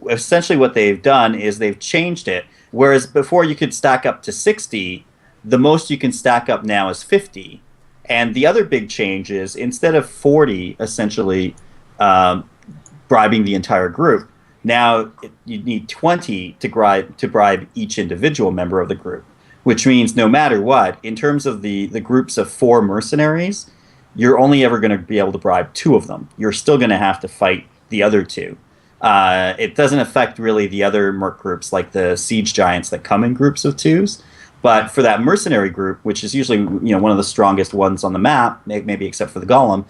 essentially what they've done is they've changed it. Whereas before you could stack up to 60, the most you can stack up now is 50. And the other big change is instead of 40 essentially bribing the entire group, now you need 20 to bribe each individual member of the group, which means no matter what, in terms of the groups of 4 mercenaries, you're only ever going to be able to bribe 2 of them. You're still going to have to fight the other 2. It doesn't affect really the other merc groups like the siege giants that come in groups of 2s. But for that mercenary group, which is usually one of the strongest ones on the map, maybe except for the golem,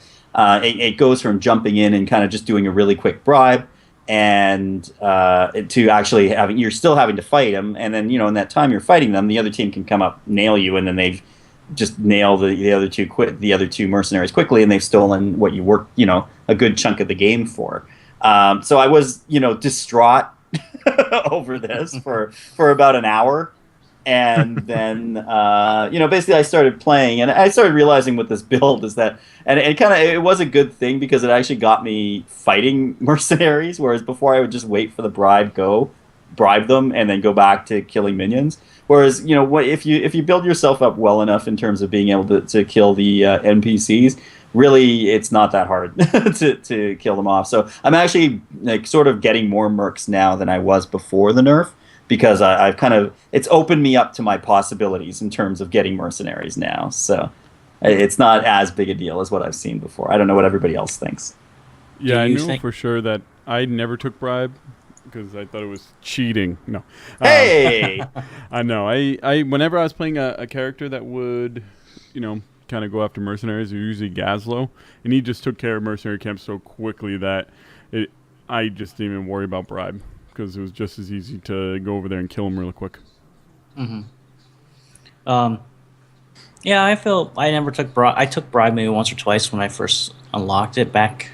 it goes from jumping in and kind of just doing a really quick bribe and to actually you're still having to fight them, and then in that time you're fighting them, the other team can come up, nail you, and then they've just nailed the other two mercenaries quickly, and they've stolen what you worked a good chunk of the game for. So I was distraught over this for about an hour. And then, basically I started playing, and I started realizing with this build is that, and it was a good thing because it actually got me fighting mercenaries, whereas before I would just wait for the bribe them, and then go back to killing minions. Whereas, if you build yourself up well enough in terms of being able to kill the NPCs, really it's not that hard to kill them off. So I'm actually sort of getting more mercs now than I was before the nerf, because I've it's opened me up to my possibilities in terms of getting mercenaries now. So it's not as big a deal as what I've seen before. I don't know what everybody else thinks. Yeah, I knew for sure that I never took bribe because I thought it was cheating. No. Hey! I know. I whenever I was playing a character that would, kind of go after mercenaries, usually Gazlo, and he just took care of mercenary camps so quickly that I just didn't even worry about bribe, because it was just as easy to go over there and kill him real quick. Mm-hmm. Yeah, I never took bribe. I took bribe maybe once or twice when I first unlocked it back,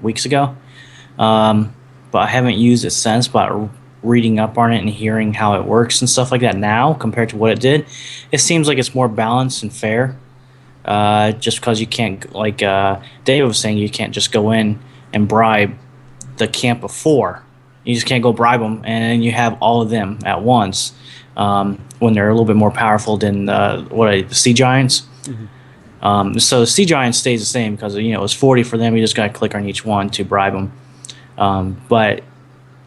weeks ago. But I haven't used it since. But reading up on it and hearing how it works and stuff like that now compared to what it did, it seems like it's more balanced and fair. Just because you can't, like Dave was saying, you can't just go in and bribe the camp of 4. You just can't go bribe them, and you have all of them at once when they're a little bit more powerful than the sea giants. Mm-hmm. So the sea giant stays the same because it's 40 for them. You just got to click on each one to bribe them. But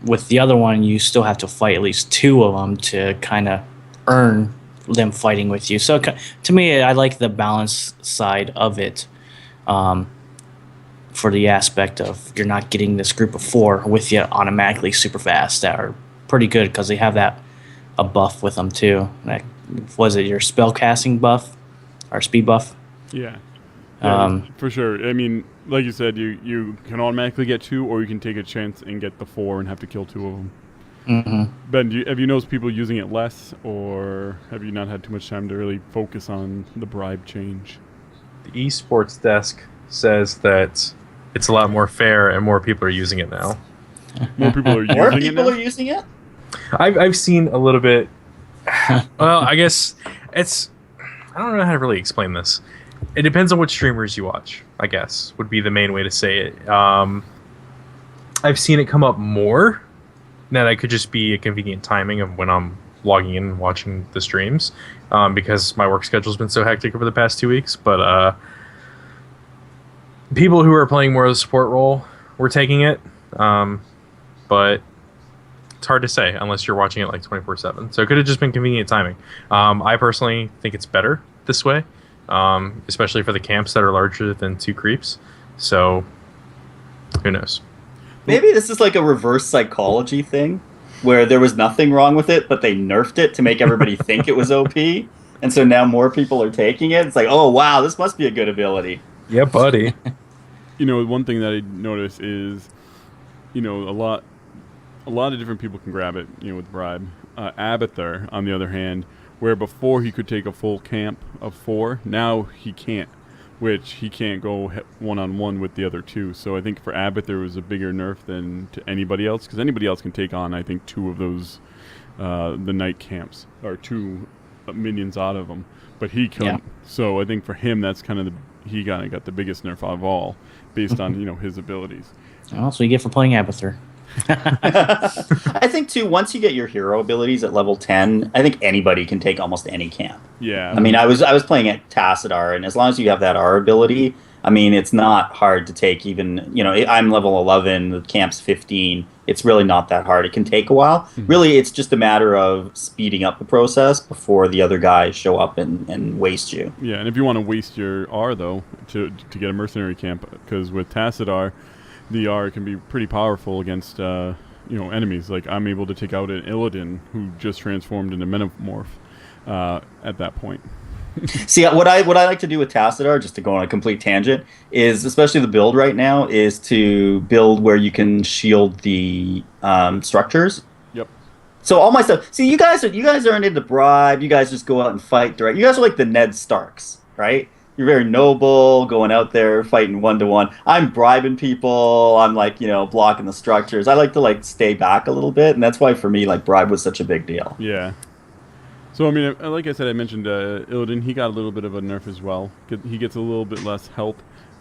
with the other one, you still have to fight at least 2 of them to kind of earn them fighting with you. So to me, I like the balance side of it. For the aspect of you're not getting this group of 4 with you automatically super fast that are pretty good because they have a buff with them too. Was it your spell casting buff or speed buff? Yeah, for sure. I mean, like you said, you can automatically get 2, or you can take a chance and get the 4 and have to kill 2 of them. Mm-hmm. Ben, have you noticed people using it less, or have you not had too much time to really focus on the bribe change? The esports desk says that it's a lot more fair and more people are using it now. More people are using More it people now? are using it? I've seen a little bit. Well, I guess I don't know how to really explain this. It depends on what streamers you watch, I guess, would be the main way to say it. I've seen it come up more. Now, that could just be a convenient timing of when I'm logging in and watching the streams, because my work schedule's been so hectic over the past 2 weeks. But people who are playing more of the support role were taking it, but it's hard to say unless you're watching it like 24/7. So it could have just been convenient timing. I personally think it's better this way, especially for the camps that are larger than 2 creeps. So who knows? Maybe this is like a reverse psychology thing, where there was nothing wrong with it, but they nerfed it to make everybody think it was OP, and so now more people are taking it. It's like, oh wow, this must be a good ability. Yeah, buddy. One thing that I noticed is, a lot of different people can grab it, with bribe. Abathur, on the other hand, where before he could take a full camp of 4, now he can't, which he can't go one-on-one with the other 2. So I think for Abathur it was a bigger nerf than to anybody else, because anybody else can take on, I think, 2 of those, the night camps, or 2 minions out of them, but he couldn't. Yeah. So I think for him, that's kind of he got the biggest nerf out of all, based on his abilities. Well, that's what you get for playing Abathur. I think too. Once you get your hero abilities at level 10, I think anybody can take almost any camp. Yeah. I mean, I was playing at Tassadar, and as long as you have that R ability, I mean, it's not hard to take. Even I'm level 11, the camp's 15. It's really not that hard. It can take a while. Mm-hmm. Really, it's just a matter of speeding up the process before the other guys show up and waste you. Yeah, and if you want to waste your R though to get a mercenary camp, because with Tassadar, the R can be pretty powerful against enemies. Like I'm able to take out an Illidan who just transformed into Metamorph at that point. See, what I like to do with Tassadar, just to go on a complete tangent, is especially the build right now is to build where you can shield the structures. Yep. So all my stuff. See, you guys aren't into bribe. You guys just go out and fight direct. You guys are like the Ned Starks, right? You're very noble, going out there fighting 1-to-1. I'm bribing people. I'm blocking the structures. I like to stay back a little bit, and that's why for me bribe was such a big deal. Yeah. So I mean, like I said, I mentioned Illidan. He got a little bit of a nerf as well. He gets a little bit less health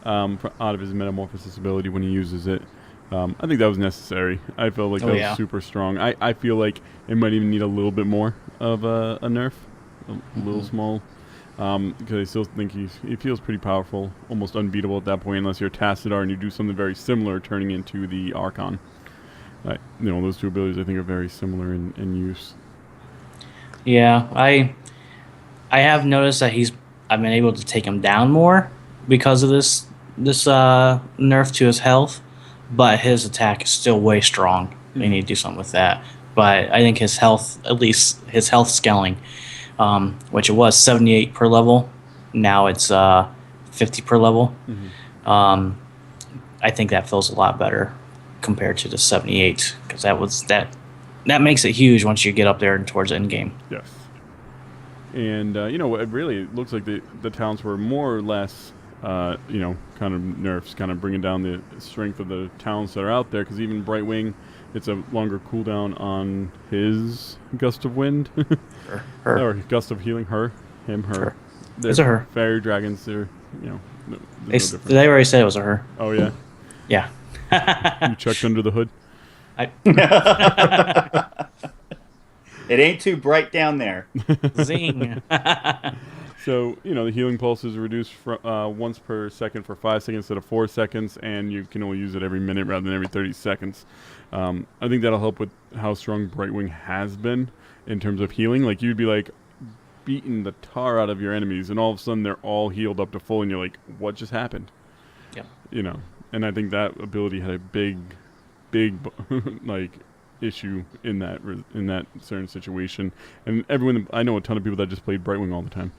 out of his Metamorphosis ability when he uses it. I think that was necessary. I felt like that was super strong. I feel like it might even need a little bit more of a nerf, a little small. Because I still think he feels pretty powerful, almost unbeatable at that point, unless you're Tassadar and you do something very similar, turning into the Archon. Those two abilities I think are very similar in use. Yeah, I have noticed that I've been able to take him down more because of this nerf to his health, but his attack is still way strong. Mm-hmm. They need to do something with that. But I think his health, at least his health scaling, which it was 78 per level, now it's 50 per level. Mm-hmm. I think that feels a lot better compared to the 78, because that makes it huge once you get up there and towards the end game. Yes. And it really looks like the talents were more or less kind of nerfs, kind of bringing down the strength of the talents that are out there, because even Brightwing, it's a longer cooldown on his Gust of Wind. Her. Or Gust of Healing. Her. It's a her. Fairy dragons, they're, they already said it was a her. Oh, yeah? Yeah. You checked under the hood? It ain't too bright down there. Zing. So, the healing pulse is reduced once per second for 5 seconds instead of 4 seconds, and you can only use it every minute rather than every 30 seconds. I think that'll help with how strong Brightwing has been in terms of healing. Like, you'd be, beating the tar out of your enemies, and all of a sudden they're all healed up to full, and you're like, what just happened? Yeah. And I think that ability had a big issue in that certain situation. And I know a ton of people that just played Brightwing all the time.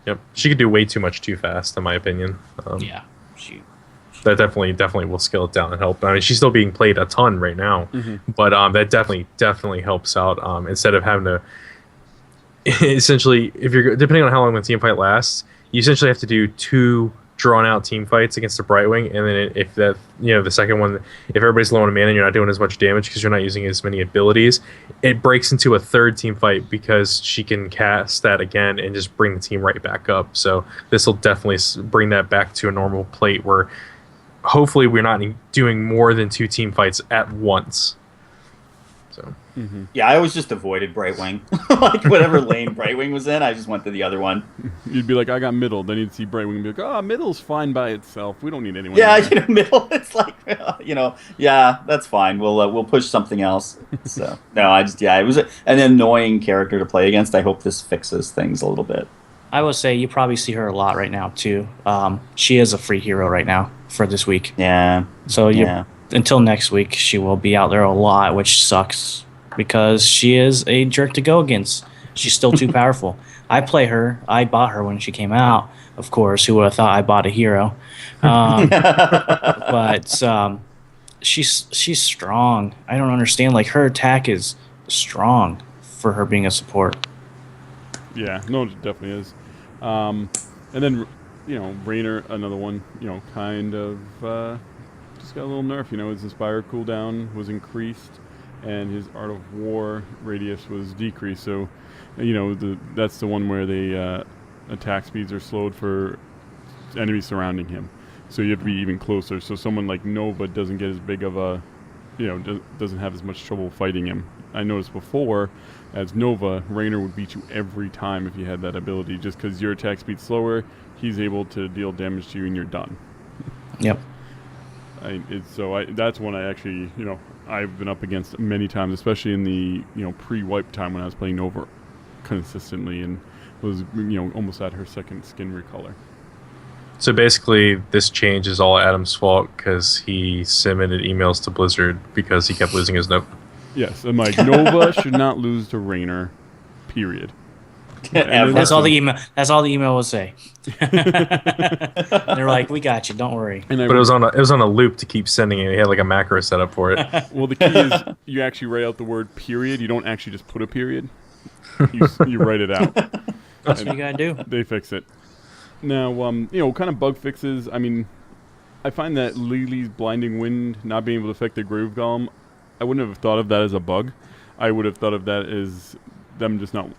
Yep, she could do way too much too fast, in my opinion. That definitely will scale it down and help. I mean, she's still being played a ton right now, but that definitely helps out. Instead of having to essentially, if you're depending on how long the team fight lasts, you essentially have to do 2 drawn out team fights against the Brightwing, and then if that the second one, if everybody's low on mana and you're not doing as much damage because you're not using as many abilities, it breaks into a third team fight because she can cast that again and just bring the team right back up. So this will definitely bring that back to a normal plate where hopefully we're not doing more than 2 team fights at once. So yeah, I always just avoided Brightwing. Whatever lane Brightwing was in, I just went to the other one. You'd be like, I got middle. Then you'd see Brightwing and be like, middle's fine by itself. We don't need anyone. Yeah, middle. It's yeah, that's fine. We'll push something else. So no, it was an annoying character to play against. I hope this fixes things a little bit. I would say you probably see her a lot right now too. She is a free hero right now for this week. Yeah. So until next week, she will be out there a lot, which sucks because she is a jerk to go against. She's still too powerful. I play her. I bought her when she came out. Of course, who would have thought I bought a hero? But she's strong. I don't understand. Her attack is strong for her being a support. Yeah, no, it definitely is. And then, Raynor, another one, kind of just got a little nerf. His Inspire cooldown was increased, and his Art of War radius was decreased. So, that's the one where the attack speeds are slowed for enemies surrounding him. So you have to be even closer. So someone like Nova doesn't get as big of a doesn't have as much trouble fighting him. I noticed before, as Nova, Raynor would beat you every time if you had that ability, just because your attack speed's slower, he's able to deal damage to you and you're done. Yep. That's one I actually, I've been up against many times, especially in the, pre-wipe time when I was playing Nova consistently and was, almost at her second skin recolor. So basically, this change is all Adam's fault because he submitted emails to Blizzard because he kept losing his Nova. Yes, I'm like, Nova should not lose to Raynor, period. That's all the email. That's all the email will say. They're like, "We got you. Don't worry." But it was on a loop to keep sending it. He had like a macro set up for it. Well, the key is you actually write out the word period. You don't actually just put a period. You write it out. That's what you gotta do. They fix it. Now, kind of bug fixes. I mean, I find that Lily's blinding wind not being able to affect the Grave Golem, I wouldn't have thought of that as a bug. I would have thought of that as them just not.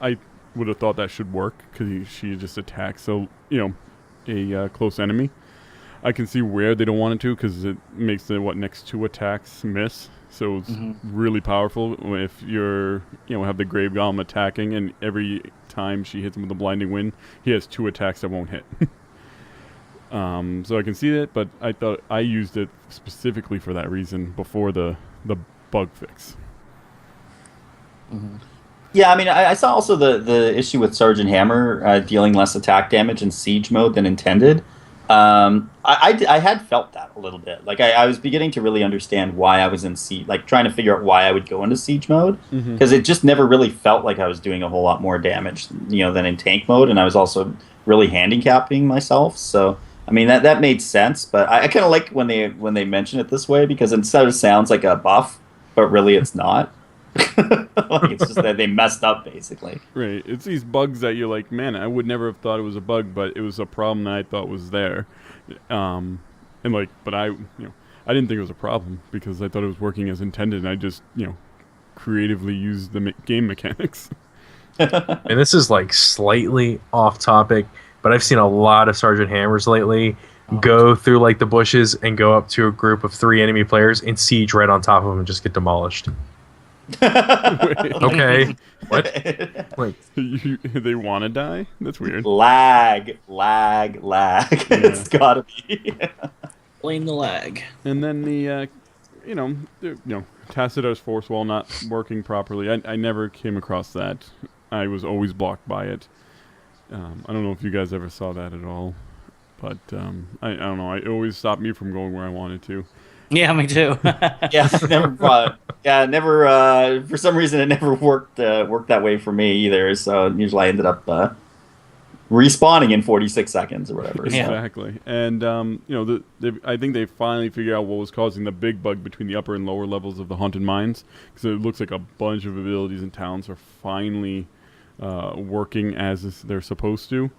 I would have thought that should work because she just attacks a close enemy. I can see where they don't want it to because it makes the next 2 attacks miss. So it's really powerful if you're have the Grave Golem attacking and every time she hits him with a blinding wind, he has 2 attacks that won't hit. So I can see that, but I thought I used it specifically for that reason before the bug fix. Mm-hmm. Yeah, I mean, I saw also the issue with Sergeant Hammer dealing less attack damage in siege mode than intended. I had felt that a little bit. Like I was beginning to really understand why I was in siege, like trying to figure out why I would go into siege mode, because it just never really felt like I was doing a whole lot more damage, than in tank mode, and I was also really handicapping myself. So I mean that made sense, but I kind of like when they mention it this way because instead it sounds like a buff, but really it's not. Like it's just that they messed up basically. Right. It's these bugs that you're like, man, I would never have thought it was a bug, but it was a problem that I thought was there. But I didn't think it was a problem because I thought it was working as intended, and I just, creatively used the game mechanics. And this is like slightly off topic, but I've seen a lot of Sergeant Hammers lately go through like the bushes and go up to a group of 3 enemy players and siege right on top of them and just get demolished. Okay. What? Wait. They want to die? That's weird. Lag. It's gotta be. Blame the lag. And then the, Tacitus force wall not working properly. I never came across that. I was always blocked by it. I don't know if you guys ever saw that at all, but I don't know. It always stopped me from going where I wanted to. Yeah, me too. Never. For some reason, it never worked that way for me either. So usually, I ended up respawning in 46 seconds or whatever. Exactly. So. And I think they finally figured out what was causing the big bug between the upper and lower levels of the Haunted Mines, because it looks like a bunch of abilities and talents are finally working as they're supposed to.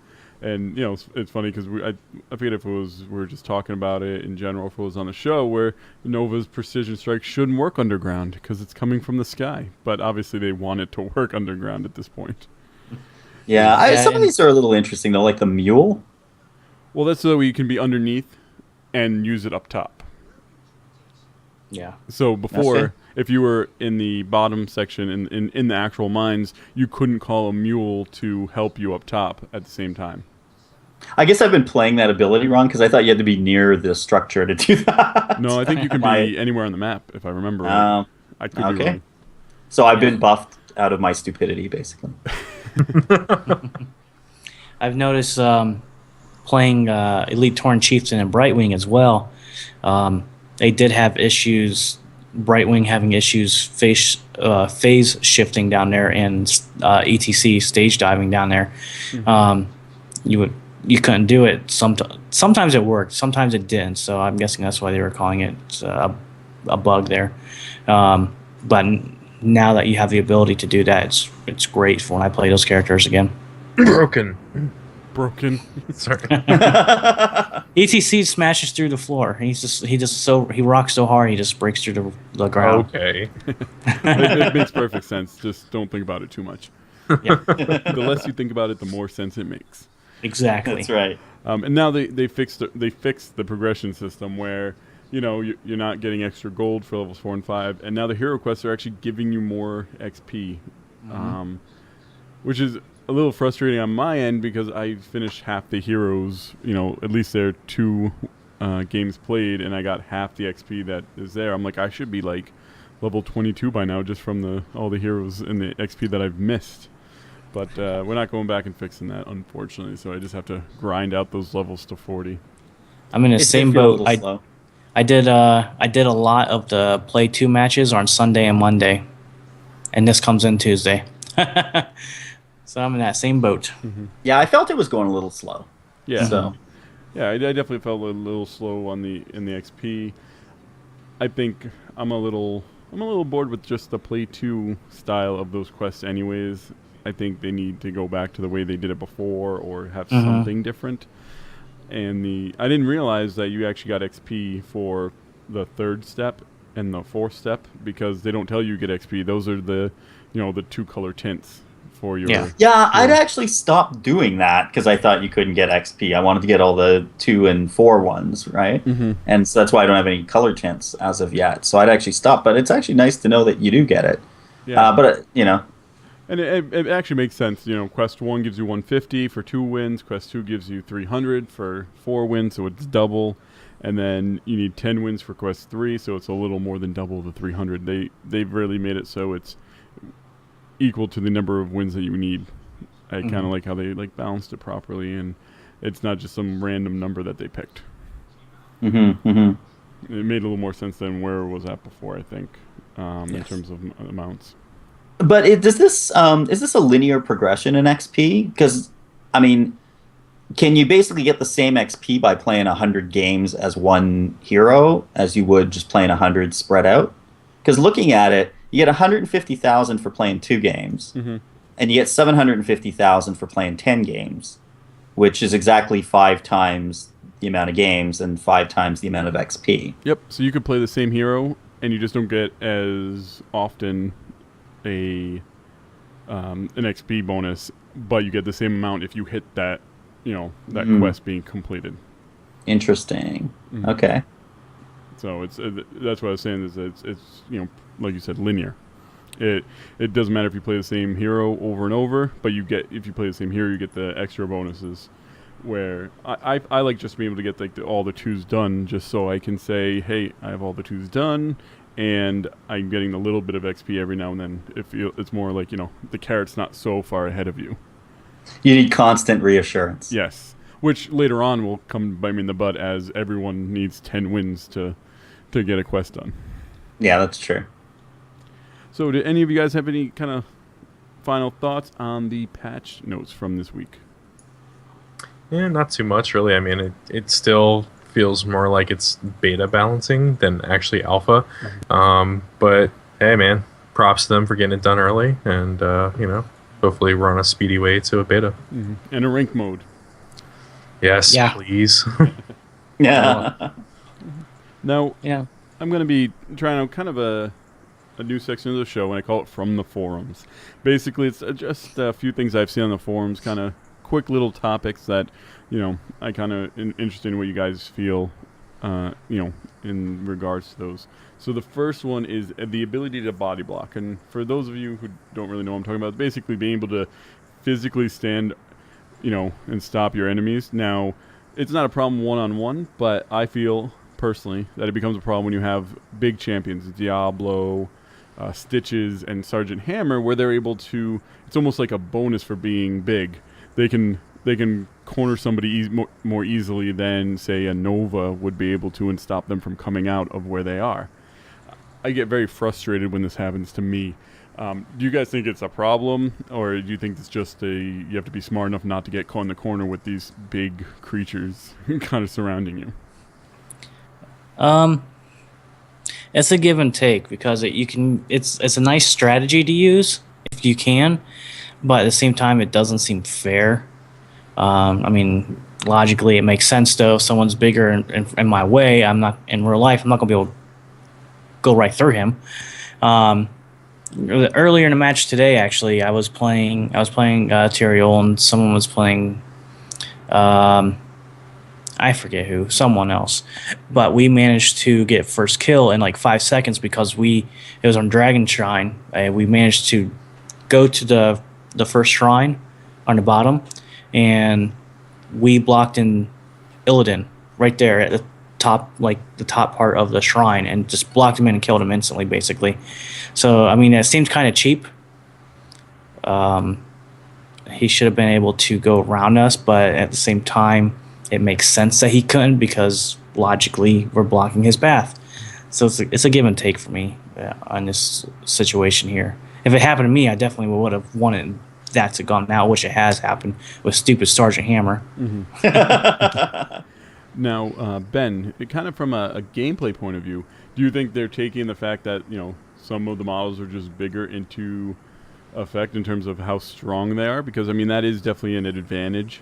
And it's funny because I forget if we were just talking about it in general, if it was on the show where Nova's precision strike shouldn't work underground because it's coming from the sky, but obviously they want it to work underground at this point. Yeah, some of these are a little interesting though, like the mule. Well, that's so that you can be underneath and use it up top. Yeah. So before, if you were in the bottom section in the actual mines, you couldn't call a mule to help you up top at the same time. I guess I've been playing that ability wrong because I thought you had to be near the structure to do that. No, I think you can be anywhere on the map, if I remember right. I could be wrong. So I've been buffed out of my stupidity, basically. I've noticed playing Elite Tauren Chieftain and Brightwing as well. They did have issues. Brightwing having issues phase shifting down there and ETC stage diving down there. Mm-hmm. You couldn't do it. Sometimes it worked, sometimes it didn't. So I'm guessing that's why they were calling it a bug there. But now that you have the ability to do that, it's great for when I play those characters again. Broken. Sorry. ETC smashes through the floor. He rocks so hard he just breaks through the ground. Okay. It makes perfect sense. Just don't think about it too much. Yeah. The less you think about it, the more sense it makes. Exactly. That's right. And now they fixed the progression system where you're not getting extra gold for levels 4 and 5, and now the hero quests are actually giving you more XP, which is a little frustrating on my end because I finished half the heroes. At least they're 2 games played, and I got half the XP that is there. I'm like, I should be like level 22 by now just from all the heroes and the XP that I've missed. But we're not going back and fixing that, unfortunately. So I just have to grind out those levels to 40. I'm in the same boat. Slow. I did a lot of the play 2 matches on Sunday and Monday, and this comes in Tuesday. So I'm in that same boat. Yeah, I felt it was going a little slow. Yeah. So. Yeah, I definitely felt a little slow in the XP. I think I'm a little bored with just the play 2 style of those quests anyways. I think they need to go back to the way they did it before or have something different. And I didn't realize that you actually got XP for the 3rd step and the 4th step because they don't tell you get XP. Those are the 2 color tints for your... Yeah, I'd actually stopped doing that because I thought you couldn't get XP. I wanted to get all the 2 and 4 ones, right? And so that's why I don't have any color tints as of yet. So I'd actually stopped, but it's actually nice to know that you do get it. Yeah. And it actually makes sense. Quest 1 gives you 150 for 2 wins. Quest 2 gives you 300 for 4 wins, so it's double. And then you need 10 wins for Quest 3, so it's a little more than double the 300. They've really made it so it's equal to the number of wins that you need. I kind of like how they balanced it properly, and it's not just some random number that they picked. It made a little more sense than where it was at before, I think, in terms of amounts. But is this a linear progression in XP? Because, can you basically get the same XP by playing 100 games as one hero as you would just playing 100 spread out? Because looking at it, you get 150,000 for playing 2 games, and you get 750,000 for playing 10 games, which is exactly 5 times the amount of games and 5 times the amount of XP. Yep. So you could play the same hero, and you just don't get as often an XP bonus, but you get the same amount if you hit that quest being completed. Interesting. Okay. So that's what I was saying is it's like you said, linear. It doesn't matter if you play the same hero over and over, but if you play the same hero, you get the extra bonuses. Where I like just being able to get all the 2s done, just so I can say, hey, I have all the 2s done. And I'm getting a little bit of XP every now and then. It's more like, the carrot's not so far ahead of you. You need constant reassurance. Yes. Which later on will come bite me in the butt as everyone needs 10 wins to get a quest done. Yeah, that's true. So did any of you guys have any kind of final thoughts on the patch notes from this week? Yeah, not too much, really. It still feels more like it's beta balancing than actually alpha. But hey, man, props to them for getting it done early, and hopefully we're on a speedy way to a beta. And a rank mode. Yes, please. Yeah. Now, I'm going to be trying out kind of a new section of the show, and I call it From the Forums. Basically, it's just a few things I've seen on the forums, kind of quick little topics that I kind of interested in what you guys feel, in regards to those. So the first one is the ability to body block. And for those of you who don't really know what I'm talking about, it's basically being able to physically stand, and stop your enemies. Now, it's not a problem one-on-one, but I feel personally that it becomes a problem when you have big champions, Diablo, Stitches, and Sergeant Hammer, where they're able to, it's almost like a bonus for being big. They can corner somebody more easily than, say, a Nova would be able to and stop them from coming out of where they are. I get very frustrated when this happens to me. Do you guys think it's a problem, or do you think it's just you have to be smart enough not to get caught in the corner with these big creatures kind of surrounding you? It's a give and take because it's a nice strategy to use if you can, but at the same time it doesn't seem fair. Logically it makes sense though. If someone's bigger in my way, I'm not in real life. I'm not gonna be able to go right through him. Earlier in the match today, actually, I was playing Tyrael, and someone was playing. I I forget who, someone else, but we managed to get first kill in like 5 seconds because it was on Dragon Shrine. We managed to go to the first shrine on the bottom, and we blocked in Illidan right there at the top, like the top part of the shrine, and just blocked him in and killed him instantly, basically. So I mean, it seems kind of cheap. He should have been able to go around us, but at the same time, it makes sense that he couldn't because logically we're blocking his path. So it's a give and take for me on this situation here. If it happened to me, I definitely would have wanted that to gone out, which it has happened with stupid Sergeant Hammer. Mm-hmm. Now, Ben, kind of from a gameplay point of view, do you think they're taking the fact that some of the models are just bigger into effect in terms of how strong they are? Because I mean that is definitely an advantage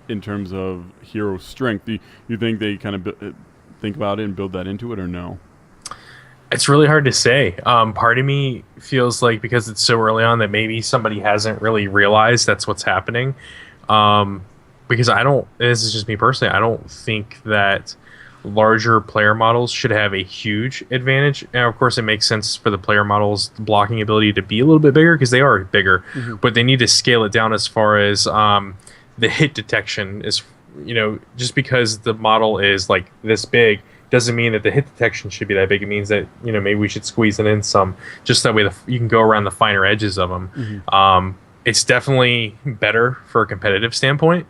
in terms of hero strength. Do you think they kind of think about it and build that into it, or no? It's really hard to say. Part of me feels like because it's so early on that maybe somebody hasn't really realized that's what's happening. Because this is just me personally, I don't think that larger player models should have a huge advantage. And of course, it makes sense for the player models' blocking ability to be a little bit bigger because they are bigger, but they need to scale it down as far as the hit detection is, just because the model is like this big doesn't mean that the hit detection should be that big. It means that, maybe we should squeeze it in some, just that way you can go around the finer edges of them. It's definitely better for a competitive standpoint.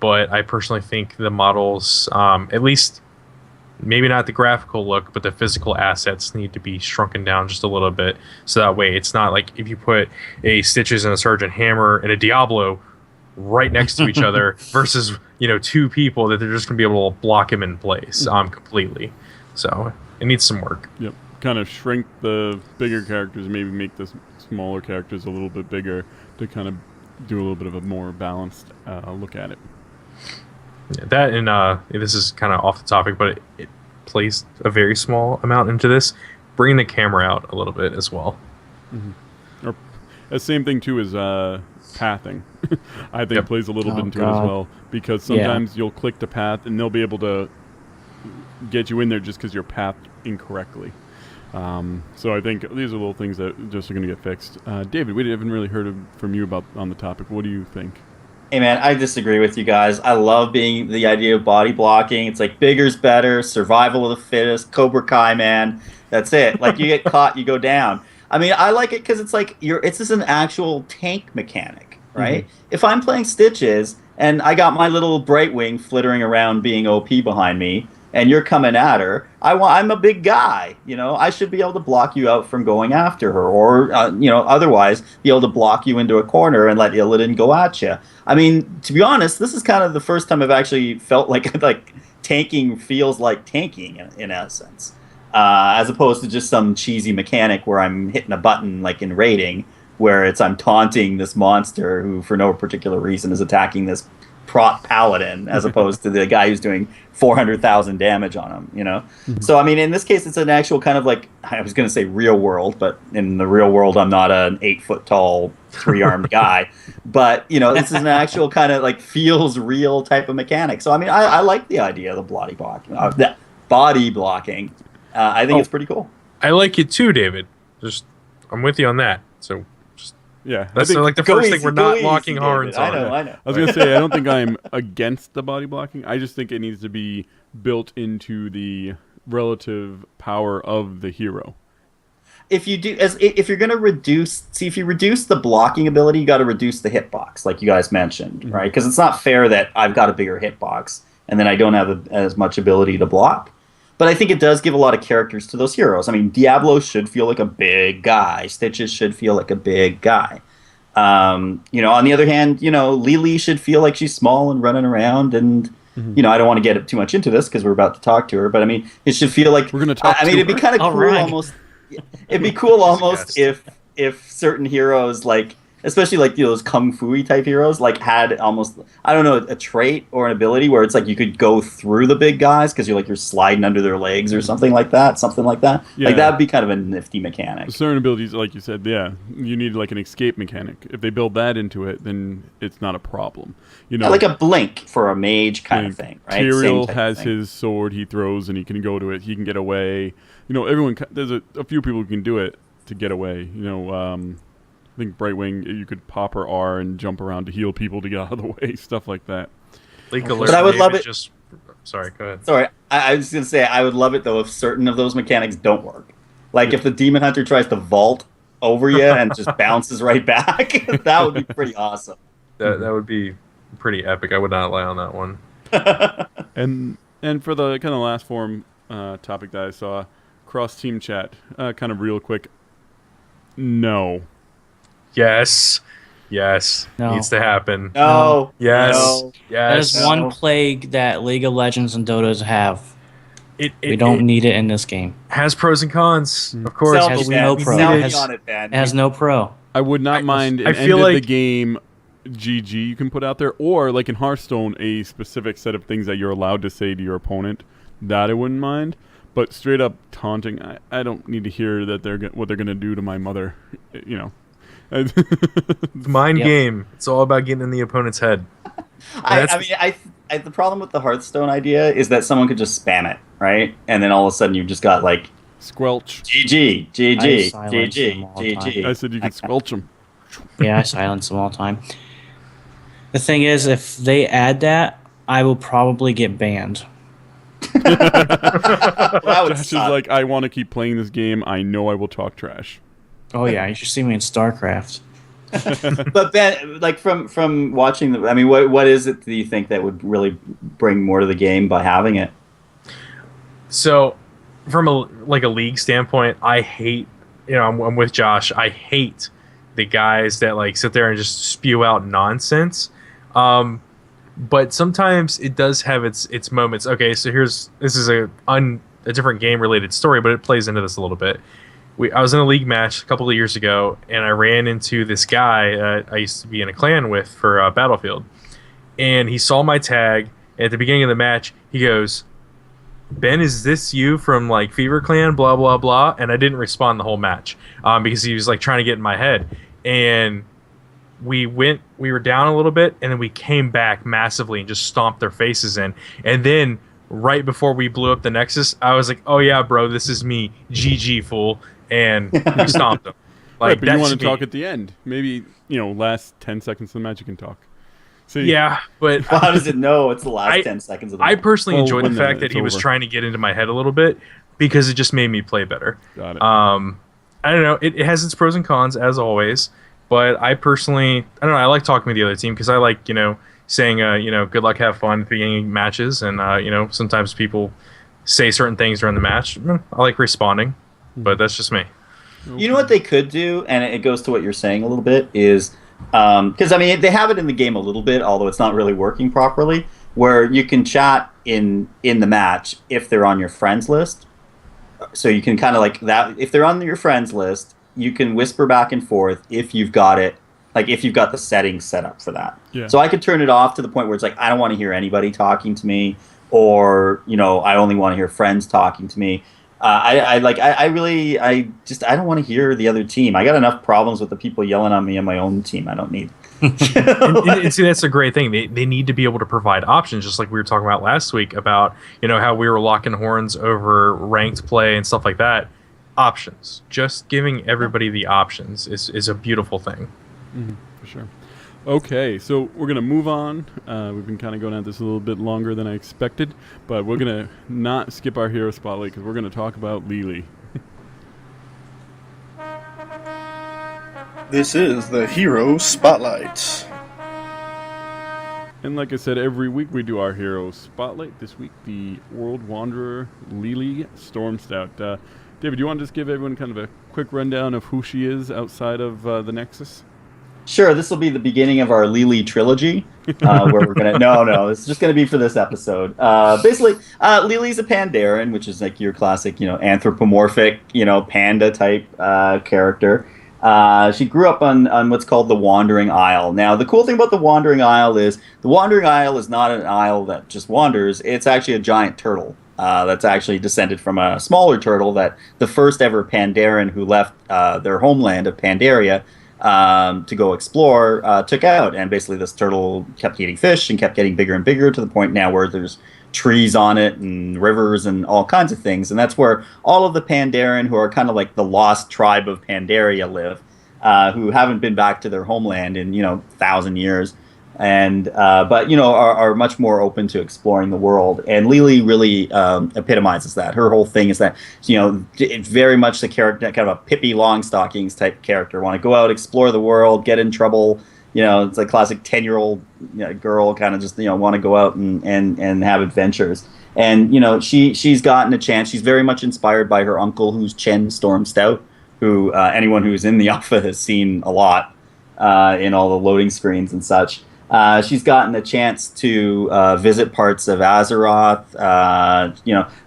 But I personally think the models, at least maybe not the graphical look, but the physical assets need to be shrunken down just a little bit. So that way it's not like if you put a Stitches and a Sergeant Hammer and a Diablo right next to each other versus, two people, that they're just going to be able to block him in place completely. So it needs some work. Yep. Kind of shrink the bigger characters, maybe make the smaller characters a little bit bigger to kind of do a little bit of a more balanced look at it. Yeah, that and this is kind of off the topic, but it plays a very small amount into this. Bring the camera out a little bit as well. Or the same thing too is pathing. I think plays a little bit into it as well, because sometimes you'll click the path and they'll be able to get you in there just because you're pathed incorrectly. So I think these are little things that just are going to get fixed. David, we haven't really heard from you on the topic. What do you think? Hey man, I disagree with you guys. I love the idea of body blocking. It's like bigger's better, survival of the fittest, Cobra Kai, man. That's it. Like you get caught, you go down. I mean, I like it because it's like it's just an actual tank mechanic, right? If I'm playing Stitches and I got my little Brightwing flittering around being OP behind me, and you're coming at her, I'm a big guy, I should be able to block you out from going after her, or otherwise be able to block you into a corner and let Illidan go at you. I mean, to be honest, this is kind of the first time I've actually felt like tanking feels like tanking in essence, as opposed to just some cheesy mechanic where I'm hitting a button like in raiding, where I'm taunting this monster who for no particular reason is attacking this prot paladin, as opposed to the guy who's doing 400,000 damage on him, So, I mean, in this case, it's an actual kind of like, I was going to say real world, but in the real world, I'm not an 8-foot tall, 3-armed guy. But, this is an actual kind of like feels real type of mechanic. So, I mean, I like the idea of the body blocking. I think it's pretty cool. I like it too, David. I'm with you on that. So, yeah, that's like the first thing. We're not locking horns on. I know. I was going to say, I don't think I'm against the body blocking. I just think it needs to be built into the relative power of the hero. If you're going to reduce the blocking ability, you got to reduce the hitbox, like you guys mentioned, right? Because it's not fair that I've got a bigger hitbox and then I don't have as much ability to block. But I think it does give a lot of characters to those heroes. I mean, Diablo should feel like a big guy. Stitches should feel like a big guy. On the other hand, Lily should feel like she's small and running around. And, I don't want to get too much into this because we're about to talk to her. But, I mean, it should feel like... We're going to talk to her. it'd be kind of cool almost... It'd be cool almost if certain heroes, like especially like those kung fu-y type heroes, like had almost, I don't know, a trait or an ability where it's like you could go through the big guys because you're sliding under their legs or something like that. Yeah. Like that would be kind of a nifty mechanic. Certain abilities, like you said, yeah, you need like an escape mechanic. If they build that into it, then it's not a problem. Yeah, like a blink for a mage kind of thing, right? Tyrael has his sword he throws and he can go to it. He can get away. Everyone. There's a few people who can do it to get away. I think Brightwing, you could pop her R and jump around to heal people to get out of the way, stuff like that. But I would love it. Sorry, go ahead. Sorry, I was going to say I would love it though if certain of those mechanics don't work. Like if the Demon Hunter tries to vault over you and just bounces right back, that would be pretty awesome. That would be pretty epic. I would not lie on that one. And for the kind of last forum topic that I saw, cross team chat, kind of real quick. No. Yes. No. Needs to happen. No. Yes. No. Yes. That is one plague that League of Legends and Dotas have. We don't need it in this game. Has pros and cons, of course. It has no pro. It has no pro. I would not mind an end of the game GG you can put out there, or like in Hearthstone, a specific set of things that you're allowed to say to your opponent. That I wouldn't mind. But straight up taunting, I don't need to hear that what they're gonna do to my mother. Mind game. It's all about getting in the opponent's head. The problem with the Hearthstone idea is that someone could just spam it, right? And then all of a sudden you've just got like squelch. GG. I said you could squelch them. Yeah, I silence them all the time. The thing is, if they add that, I will probably get banned. Josh is like, I want to keep playing this game. I know I will talk trash. Oh yeah, you should see me in StarCraft. But Ben, like from watching what is it that you think that would really bring more to the game by having it? So, from a league standpoint, I hate. I'm with Josh. I hate the guys that sit there and just spew out nonsense. But sometimes it does have its moments. Okay, so this is a different game related story, but it plays into this a little bit. I was in a league match a couple of years ago, and I ran into this guy I used to be in a clan with for Battlefield, and he saw my tag. And at the beginning of the match, he goes, "Ben, is this you from Fever Clan? Blah blah blah." And I didn't respond the whole match because he was trying to get in my head. And we were down a little bit, and then we came back massively and just stomped their faces in. And then right before we blew up the Nexus, I was like, "Oh yeah, bro, this is me, GG fool." And we stomped him. Right, but you want to talk at the end. Maybe, last 10 seconds of the match you can talk. See, yeah, but how does it know it's the last 10 seconds of the match? I personally enjoyed the fact that he was trying to get into my head a little bit because it just made me play better. Got it. I don't know. It has its pros and cons, as always. But I personally, I don't know, I like talking with the other team because I like, saying, good luck, have fun at the beginning of matches. And, sometimes people say certain things during the match. I like responding. But that's just me. You know what they could do, and it goes to what you're saying a little bit, is because they have it in the game a little bit, although it's not really working properly, where you can chat in the match if they're on your friends list. So you can kind of that. If they're on your friends list, you can whisper back and forth if you've got it, if you've got the settings set up for that. Yeah. So I could turn it off to the point where it's I don't want to hear anybody talking to me, or I only want to hear friends talking to me. I don't want to hear the other team. I got enough problems with the people yelling on me on my own team. I don't need. and see, that's a great thing. They need to be able to provide options, just like we were talking about last week about how we were locking horns over ranked play and stuff like that. Options. Just giving everybody the options is a beautiful thing. Mm-hmm, for sure. Okay, so we're going to move on. We've been kind of going at this a little bit longer than I expected, but we're going to not skip our hero spotlight because we're going to talk about Li. This is the Hero Spotlight. And like I said, every week we do our hero spotlight. This week, the World Wanderer Li Stormstout. David, do you want to just give everyone kind of a quick rundown of who she is outside of the Nexus? Sure, this will be the beginning of our Li trilogy, where we're gonna. No, it's just gonna be for this episode. Basically, Lily's a Pandaren, which is your classic, anthropomorphic, panda type character. She grew up on what's called the Wandering Isle. Now, the cool thing about the Wandering Isle is not an isle that just wanders. It's actually a giant turtle that's actually descended from a smaller turtle that the first ever Pandaren who left their homeland of Pandaria to go explore took out. And basically this turtle kept eating fish and kept getting bigger and bigger to the point now where there's trees on it and rivers and all kinds of things. And that's where all of the Pandaren, who are kind of like the lost tribe of Pandaria, live, who haven't been back to their homeland in, 1,000 years. And but are much more open to exploring the world, and Lily really epitomizes that. Her whole thing is that it's very much the character, kind of a Pippi Longstockings type character. Want to go out, explore the world, get in trouble. It's like classic 10-year-old girl, kind of just want to go out and have adventures. And she's gotten a chance. She's very much inspired by her uncle, who's Chen Stormstout, who anyone who's in the alpha has seen a lot in all the loading screens and such. She's gotten a chance to visit parts of Azeroth,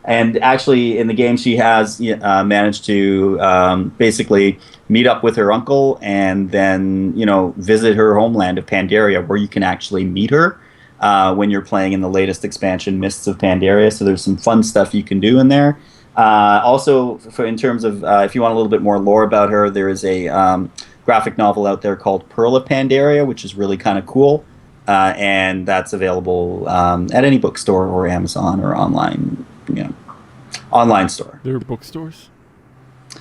and actually in the game she has managed to basically meet up with her uncle and then, visit her homeland of Pandaria, where you can actually meet her when you're playing in the latest expansion, Mists of Pandaria. So there's some fun stuff you can do in there. Also, in terms of if you want a little bit more lore about her, there is a graphic novel out there called Pearl of Pandaria, which is really kind of cool, and that's available at any bookstore or Amazon or online store. There are bookstores?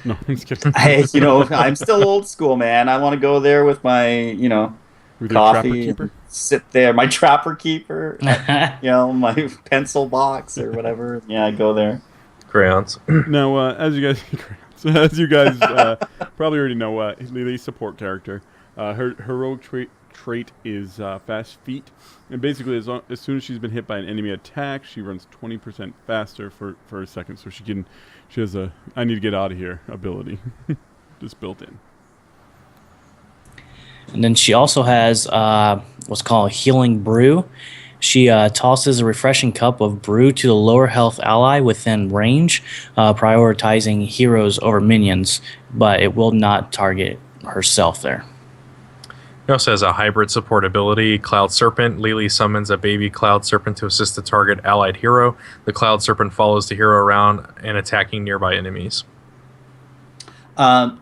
No, I'm just kidding. Hey, I'm still old school, man. I want to go there with my, With your coffee, Trapper Keeper? sit there, my Trapper Keeper, my pencil box or whatever. Yeah, I go there. Crayons. Now, as you guys probably already know, Lily's support character. Her heroic trait is fast feet, and basically, as soon as she's been hit by an enemy attack, she runs 20% faster for a second. So she has a "I need to get out of here" ability, just built in. And then she also has what's called Healing Brew. She tosses a refreshing cup of brew to the lower health ally within range, prioritizing heroes over minions, but it will not target herself there. It also has a hybrid support ability, Cloud Serpent. Lily summons a baby Cloud Serpent to assist the target allied hero. The Cloud Serpent follows the hero around and attacking nearby enemies. One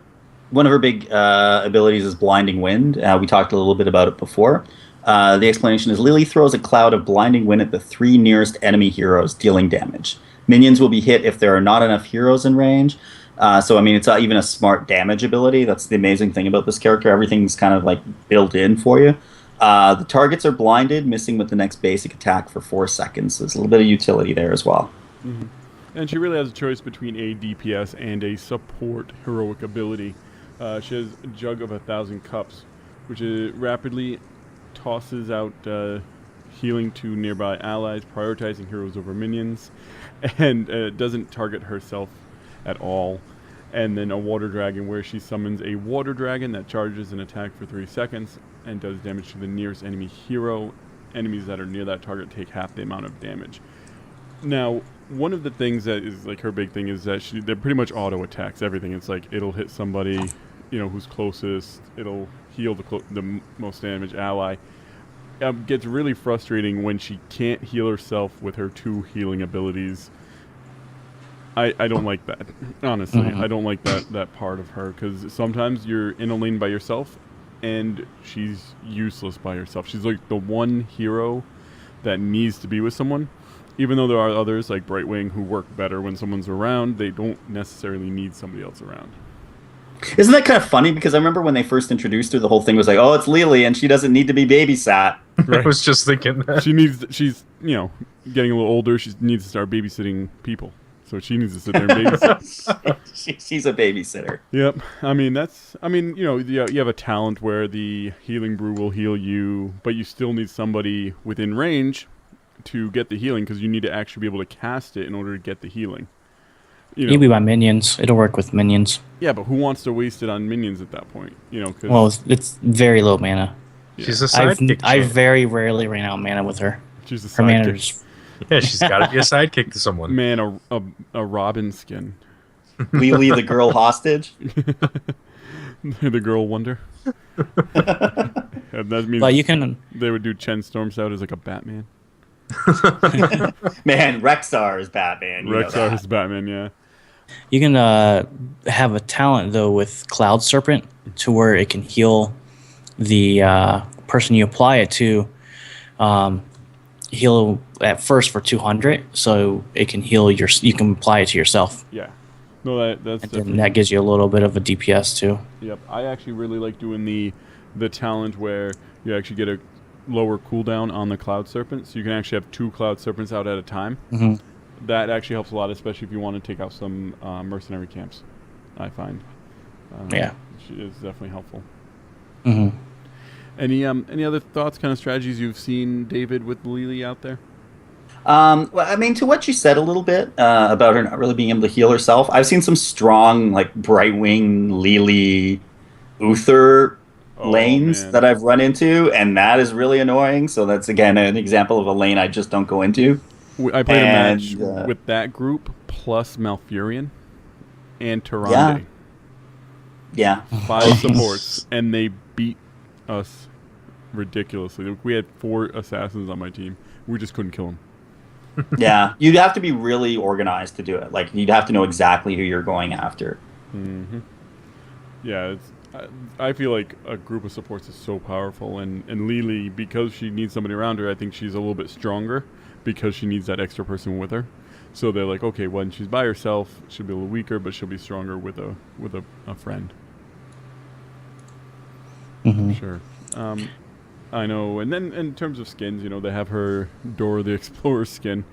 of her big abilities is Blinding Wind. We talked a little bit about it before. The explanation is Lily throws a cloud of blinding wind at the 3 nearest enemy heroes, dealing damage. Minions will be hit if there are not enough heroes in range. So, it's not even a smart damage ability. That's the amazing thing about this character. Everything's kind of like built in for you. The targets are blinded, missing with the next basic attack for 4 seconds. So there's a little bit of utility there as well. Mm-hmm. And she really has a choice between a DPS and a support heroic ability. She has a Jug of 1,000 Cups, which rapidly tosses out healing to nearby allies, prioritizing heroes over minions, and doesn't target herself at all. And then a Water Dragon, where she summons a Water Dragon that charges an attack for 3 seconds and does damage to the nearest enemy hero. Enemies that are near that target take half the amount of damage. Now, one of the things that is like her big thing is that they're pretty much auto attacks everything. It's like it'll hit somebody, who's closest. It'll heal the most damaged ally. Gets really frustrating when she can't heal herself with her 2 healing abilities. I don't like that, honestly. Mm-hmm. I don't like that part of her, because sometimes you're in a lane by yourself and she's useless by herself. She's like the one hero that needs to be with someone. Even though there are others like Brightwing who work better when someone's around, they don't necessarily need somebody else around. Isn't that kind of funny? Because I remember when they first introduced her, the whole thing was like, oh, it's Lily and she doesn't need to be babysat. Right. I was just thinking that. She's getting a little older. She needs to start babysitting people. So she needs to sit there and babysit. She's a babysitter. Yep. You have a talent where the Healing Brew will heal you, but you still need somebody within range to get the healing, because you need to actually be able to cast it in order to get the healing. Maybe by minions. It'll work with minions. Yeah, but who wants to waste it on minions at that point? Well, it's very low mana. Yeah. She's a sidekick. I very rarely ran out mana with her. She's a sidekick. Her mana is Yeah, she's got to be a sidekick to someone. Man, a Robin skin. Lily the girl hostage. The girl wonder. And that means But you can. they would do Chen Stormstout as like a Batman. Man, Rexar is Batman. Rexar is Batman, yeah. You can have a talent though with Cloud Serpent to where it can heal the person you apply it to. Heal at first for 200, so it can heal your. You can apply it to yourself. Yeah. No, that's And that gives you a little bit of a DPS too. Yep. I actually really like doing the talent where you actually get a lower cooldown on the Cloud Serpent, so you can actually have 2 Cloud Serpents out at a time. Mm-hmm. That actually helps a lot, especially if you want to take out some mercenary camps, I find. Yeah. Which is definitely helpful. Mm-hmm. Any other thoughts, kind of strategies you've seen, David, with Lily out there? Well, I mean, to what you said a little bit about her not really being able to heal herself, I've seen some strong, like, Brightwing, Lily, Uther lanes man. that I've run into, and that is really annoying. So that's, again, an example of a lane I just don't go into. I played a match And, with that group, plus Malfurion and Tyrande. Yeah. 5 supports, and they beat us ridiculously. We had 4 assassins on my team. We just couldn't kill them. Yeah. You'd have to be really organized to do it. Like, you'd have to know exactly who you're going after. Mm-hmm. Yeah, I feel like a group of supports is so powerful, and Lily, because she needs somebody around her, I think she's a little bit stronger because she needs that extra person with her. So they're like, okay, when she's by herself, she'll be a little weaker, but she'll be stronger with a friend. Mm-hmm. Sure. I know. And then in terms of skins, they have her Dora the Explorer skin,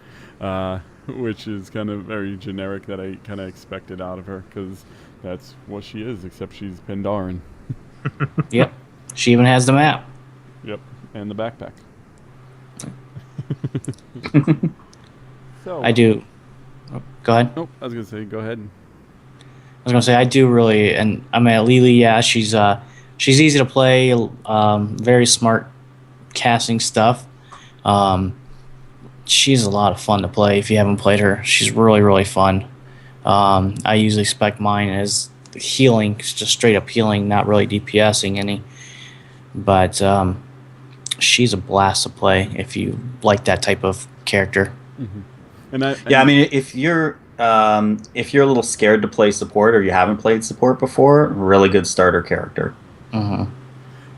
which is kind of very generic that I kind of expected out of her because that's what she is, except she's Pandaren. Yep. She even has the map. Yep. And the backpack. So I do. Oh, go ahead. Oh, I was going to say, go ahead. I was gonna say I do really, and I mean Lily. Yeah, she's easy to play. Very smart casting stuff. She's a lot of fun to play if you haven't played her. She's really fun. I usually spec mine as healing, just straight up healing, not really DPSing any. But she's a blast to play if you like that type of character. Mm-hmm. I mean, if you're a little scared to play support or you haven't played support before, really good starter character. Mm-hmm.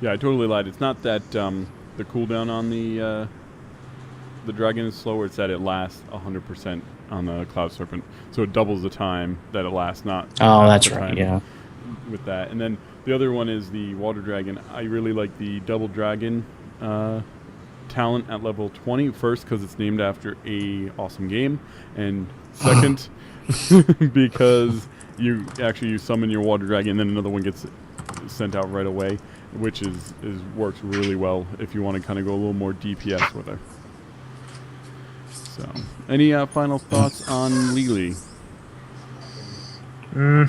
Yeah, I totally lied. It's not that the cooldown on the dragon is slower. It's that it lasts 100% on the Cloud Serpent, so it doubles the time that it lasts. Not that's right. Yeah. With that, and then the other one is the water dragon. I really like the double dragon talent at level 20. First, because it's named after a awesome game, and second, because you summon your water dragon, and then another one gets sent out right away, which works really well if you want to kind of go a little more DPS with her. So, any final thoughts on Lily? I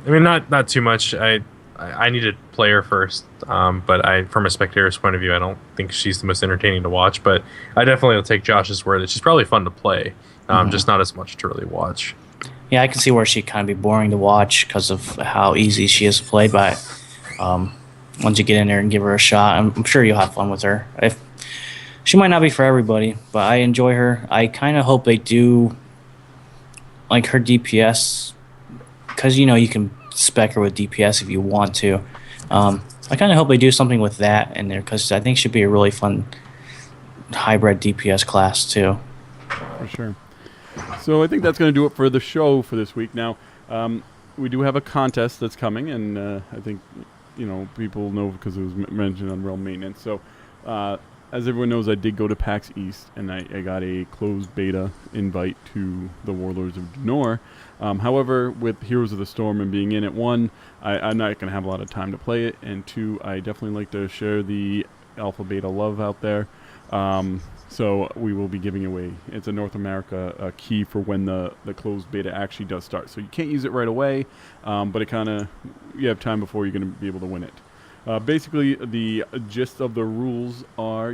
mean, not too much. I need to play her first, but from a spectator's point of view, I don't think she's the most entertaining to watch. But I definitely will take Josh's word that she's probably fun to play, just not as much to really watch. Yeah, I can see where she'd kind of be boring to watch because of how easy she is to play. But once you get in there and give her a shot, I'm sure you'll have fun with her. She might not be for everybody, but I enjoy her. I kind of hope they do like her DPS, because you can spec her with DPS if you want to. I kind of hope they do something with that in there, because I think she'd be a really fun hybrid DPS class too. For sure. So I think that's going to do it for the show for this week. Now, we do have a contest that's coming, and I think people know because it was mentioned on Realm Maintenance. So, as everyone knows, I did go to PAX East, and I got a closed beta invite to the Warlords of Draenor. However, with Heroes of the Storm and being in it, one, I'm not going to have a lot of time to play it, and two, I definitely like to share the alpha beta love out there. So we will be giving away, it's a North America key for when the closed beta actually does start. So you can't use it right away, but you have time before you're going to be able to win it. Basically, the gist of the rules are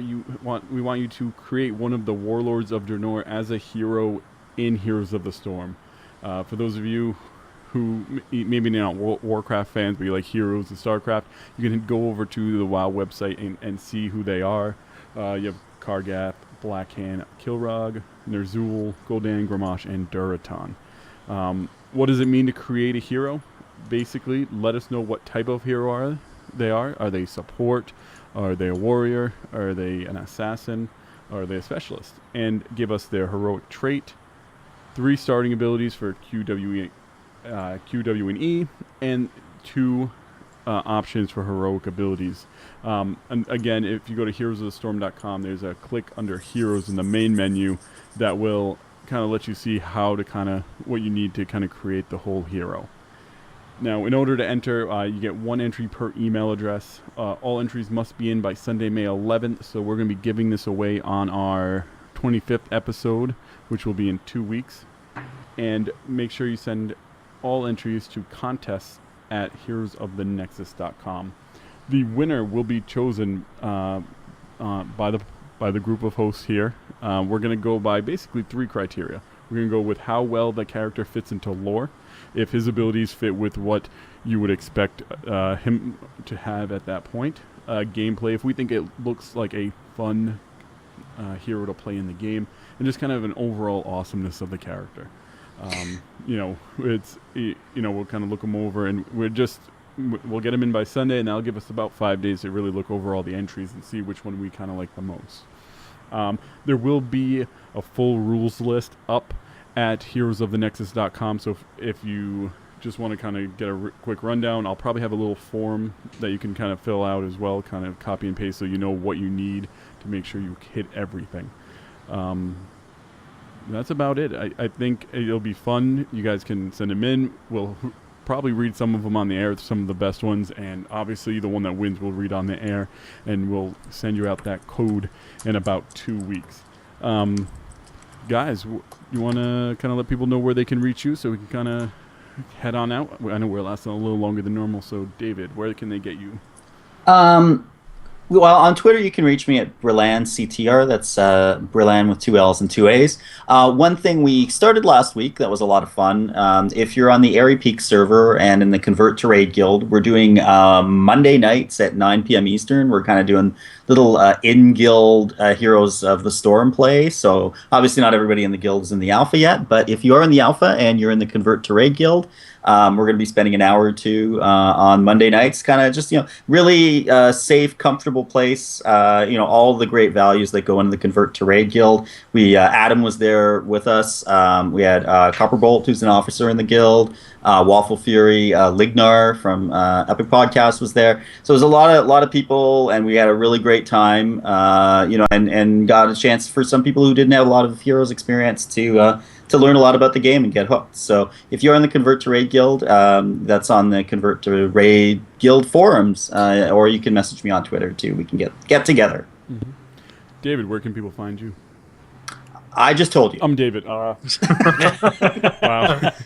we want you to create one of the Warlords of Draenor as a hero in Heroes of the Storm. For those of you who maybe not Warcraft fans, but you like Heroes and StarCraft, you can go over to the WoW website and see who they are. You have Kargath, Blackhand, Kilrog, Ner'zhul, Gul'dan, Grommash, and Duraton. What does it mean to create a hero? Basically, let us know what type of hero they are. Are they support? Are they a warrior? Are they an assassin? Are they a specialist? And give us their heroic trait, 3 starting abilities for QW and E, and 2 options for heroic abilities. And again, if you go to heroesofthestorm.com, there's a click under Heroes in the main menu that will kind of let you see how to what you need to kind of create the whole hero. Now, in order to enter, you get 1 entry per email address. All entries must be in by Sunday, May 11th, so we're going to be giving this away on our 25th episode, which will be in 2 weeks. And make sure you send all entries to contests@heroesofthenexus.com. The winner will be chosen by the group of hosts here. We're going to go by basically 3 criteria. We're going to go with how well the character fits into lore, if his abilities fit with what you would expect him to have at that point. Gameplay, if we think it looks like a fun hero to play in the game, and just kind of an overall awesomeness of the character. We'll kind of look them over, and we'll get them in by Sunday, and that'll give us about 5 days to really look over all the entries and see which one we kind of like the most. There will be a full rules list up at heroesofthenexus.com, so if you just want to kind of get a quick rundown, I'll probably have a little form that you can kind of fill out as well, kind of copy and paste so you know what you need to make sure you hit everything. That's about it. I think it'll be fun. You guys can send them in. We'll probably read some of them on the air, some of the best ones, and obviously the one that wins we'll read on the air, and we'll send you out that code in about 2 weeks. Guys, you want to kind of let people know where they can reach you so we can kind of head on out? I know we're lasting a little longer than normal, so David, where can they get you? Well, on Twitter, you can reach me at BrillanCTR. That's Brillan with 2 L's and 2 A's. One thing we started last week that was a lot of fun. If you're on the Airy Peak server and in the Convert to Raid Guild, we're doing Monday nights at 9 p.m. Eastern. We're kind of doing little in-guild Heroes of the Storm play. So obviously not everybody in the guild is in the alpha yet, but if you are in the alpha and you're in the Convert to Raid Guild, we're going to be spending an hour or 2 on Monday nights, kind of just, really safe, comfortable place. All the great values that go into the Convert to Raid Guild. Adam was there with us. We had Copperbolt, who's an officer in the guild. Waffle Fury, Lignar from Epic Podcast was there. So it was a lot of people, and we had a really great time. And got a chance for some people who didn't have a lot of Heroes experience to learn a lot about the game and get hooked. So if you're on the Convert to Raid Guild, that's on the Convert to Raid Guild forums, or you can message me on Twitter too. We can get together. Mm-hmm. David, where can people find you? I just told you. I'm David. Wow.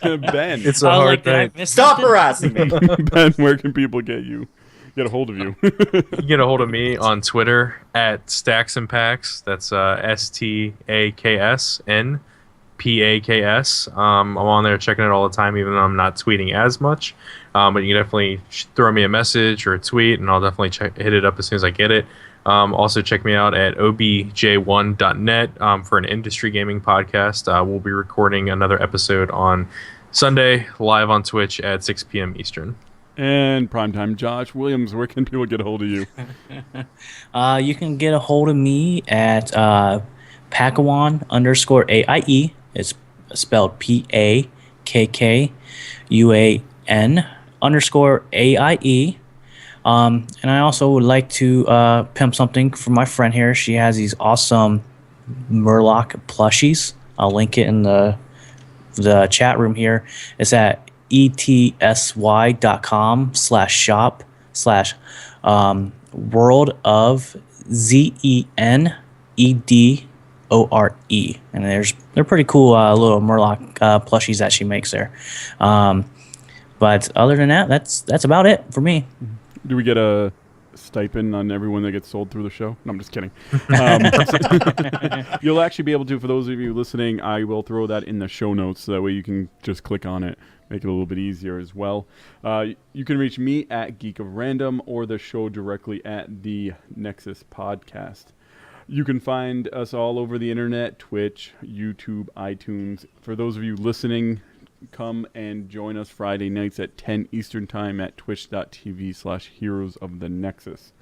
Ben. It's a hard thing. Stop harassing me. Ben, where can people get a hold of you? You can get a hold of me on Twitter at Stacks and Packs. That's STAKSNPAKS. I'm on there checking it all the time, even though I'm not tweeting as much. But you can definitely throw me a message or a tweet, and I'll definitely hit it up as soon as I get it. Also, check me out at obj1.net for an industry gaming podcast. We'll be recording another episode on Sunday, live on Twitch at 6 p.m. Eastern. And primetime Josh Williams, where can people get a hold of you? You can get a hold of me at Pakawan_AIE. It's spelled PAKKUAN_AIE. And I also would like to pimp something for my friend here. She has these awesome Murloc plushies. I'll link it in the chat room here. It's at etsy.com/shop/world of ZENEDORE. And they're pretty cool little Murloc plushies that she makes there. But other than that, that's about it for me. Do we get a stipend on everyone that gets sold through the show. No, I'm just kidding. You'll actually be able to, for those of you listening, I will throw that in the show notes so that way you can just click on it, make it a little bit easier as well. You can reach me at Geek of Random or the show directly at the Nexus Podcast. You can find us all over the internet, Twitch, YouTube, iTunes. For those of you listening, come and join us Friday nights at 10 Eastern Time at twitch.tv/Heroes of the Nexus.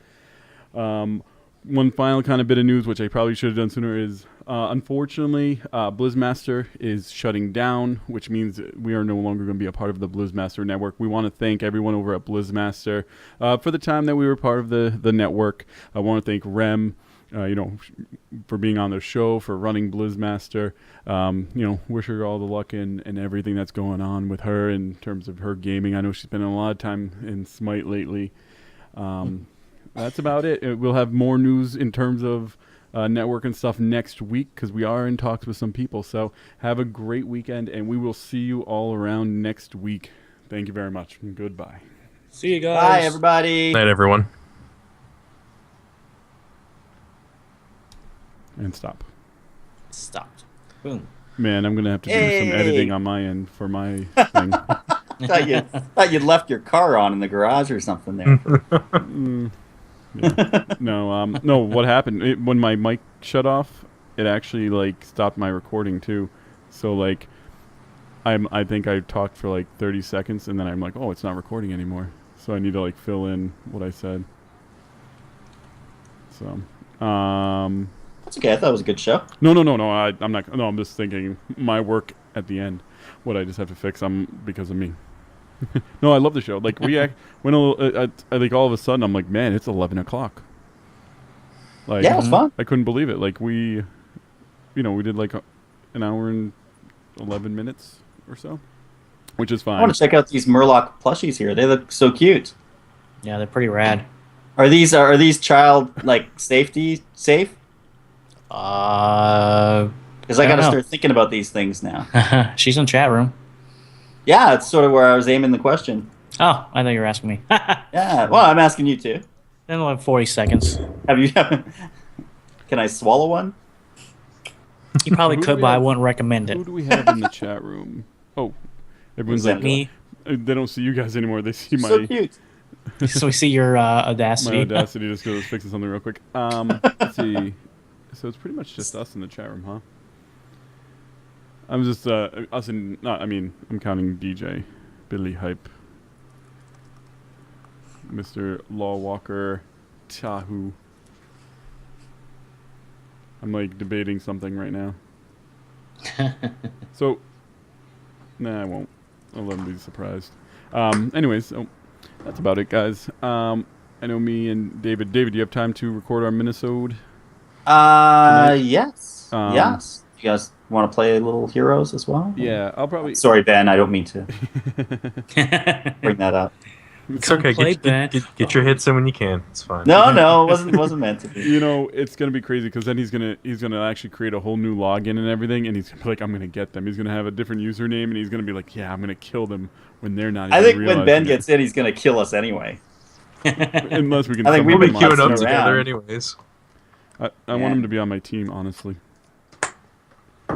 One final kind of bit of news, which I probably should have done sooner, is unfortunately, Blizzmaster is shutting down, which means we are no longer going to be a part of the Blizzmaster network. We want to thank everyone over at Blizzmaster for the time that we were part of the network. I want to thank Rem, for being on the show, for running Blizzmaster. Wish her all the luck in everything that's going on with her in terms of her gaming. I know she's been a lot of time in Smite lately. That's about it. We'll have more news in terms of network and stuff next week because we are in talks with some people. So have a great weekend, and we will see you all around next week. Thank you very much, and goodbye. See you guys. Bye, everybody. Night, everyone. And stop. Stopped. Boom. Man, I'm going to have to do some editing on my end for my thing. Thought you'd left your car on in the garage or something there. Yeah. No, what happened? When my mic shut off, it actually, stopped my recording, too. So, I think I talked for, 30 seconds, and then I'm like, oh, it's not recording anymore. So I need to, fill in what I said. So, That's okay. I thought it was a good show. No. I'm not. No, I'm just thinking my work at the end. What I just have to fix. Because of me. No, I love the show. When all of a sudden I'm like, man, it's 11 o'clock. Yeah, it was fun. I couldn't believe it. We did an hour and 11 minutes or so, which is fine. I want to check out these Murloc plushies here. They look so cute. Yeah, they're pretty rad. Are these child safety safe? Because I got to start thinking about these things now. She's in chat room. Yeah, that's sort of where I was aiming the question. Oh, I thought you were asking me. Yeah, well, I'm asking you too. Then 40 seconds. Have you? Can I swallow one? You probably could, but I wouldn't recommend it. Who do we have in the chat room? Oh, everyone's like me. They don't see you guys anymore. They see my. So cute. So we see your Audacity. My Audacity just goes fixing something real quick. Let's see. So it's pretty much just us in the chat room, huh? I'm just us and I'm counting DJ, Billy Hype, Mr. Law Walker, Tahu. I'm debating something right now. So, nah, I won't. I'll let them be surprised. Anyways, that's about it, guys. I know me and David. David, do you have time to record our Minnesota? Yes. Yes. You guys want to play a little Heroes as well? Yeah, I'll probably. Sorry, Ben. I don't mean to bring that up. It's okay. Get your hits in when you can. It's fine. No, it wasn't meant to be. It's gonna be crazy because then he's gonna actually create a whole new login and everything, and he's gonna be like, I'm gonna get them. He's gonna have a different username, and he's gonna be like, yeah, I'm gonna kill them when they're not. I think when Ben gets in, he's gonna kill us anyway. Unless we can. I think we'll be been queuing up messing together around. anyways. I want him to be on my team, honestly.